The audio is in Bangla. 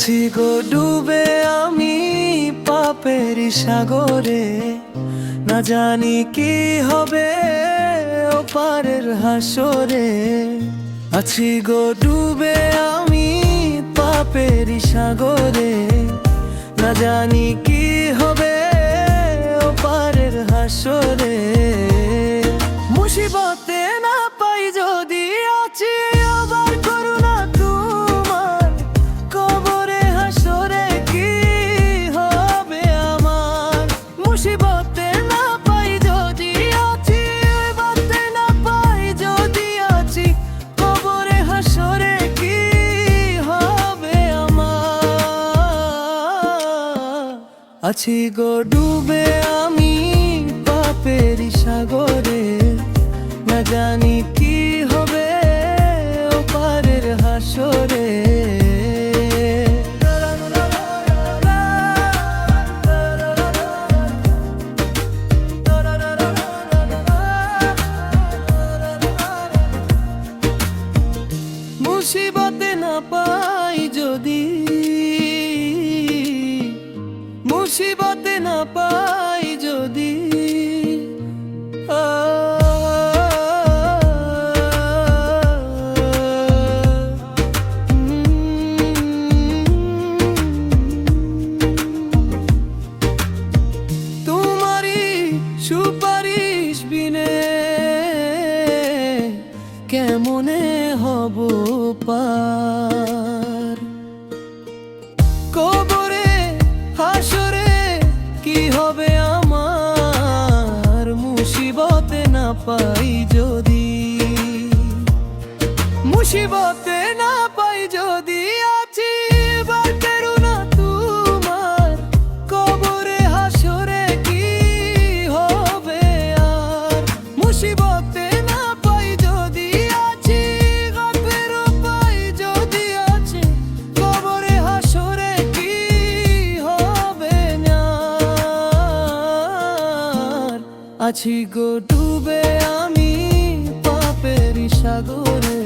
আছি গো ডুবে আমি পাপের সাগরে, না জানি কি হবে ওপারের হাসরে। আছি গো ডুবে আমি পাপের সাগরে, না জানি কি হবে ওপারের হাসরে। মুসিবতে না পাই যদি আছি আবার করুণা তোমার, কবরে হাসরে কি হবে আমার। মুসিবতে না পাই যদি আছি, বাতে না পাই যদি আছি, কবরে হাসরে কি হবে আমার। আছি গো ডুবে আমি পাপের সাগরে, না জানি কি হবে ওপারের হাসরে। মুসিবতে না পাই যদি, মুসিবতে না পাই যদি, তোমারি সুপারিশ বিনে কেমনে হব পার। কবরে হাসরে কি হবে আমার, মুসিবতে না পাই যদি, মুসিবতে না পাই যদি আছি এবার করুণা তোমার, কবরে হাসরে কি হবে আর। মুসিবতে না পাই যদি আছি, গফের পাই যদি আছে, কবরে হাসরে কি হবে না। আছি গো ডুবে আমি পাপের সাগরে,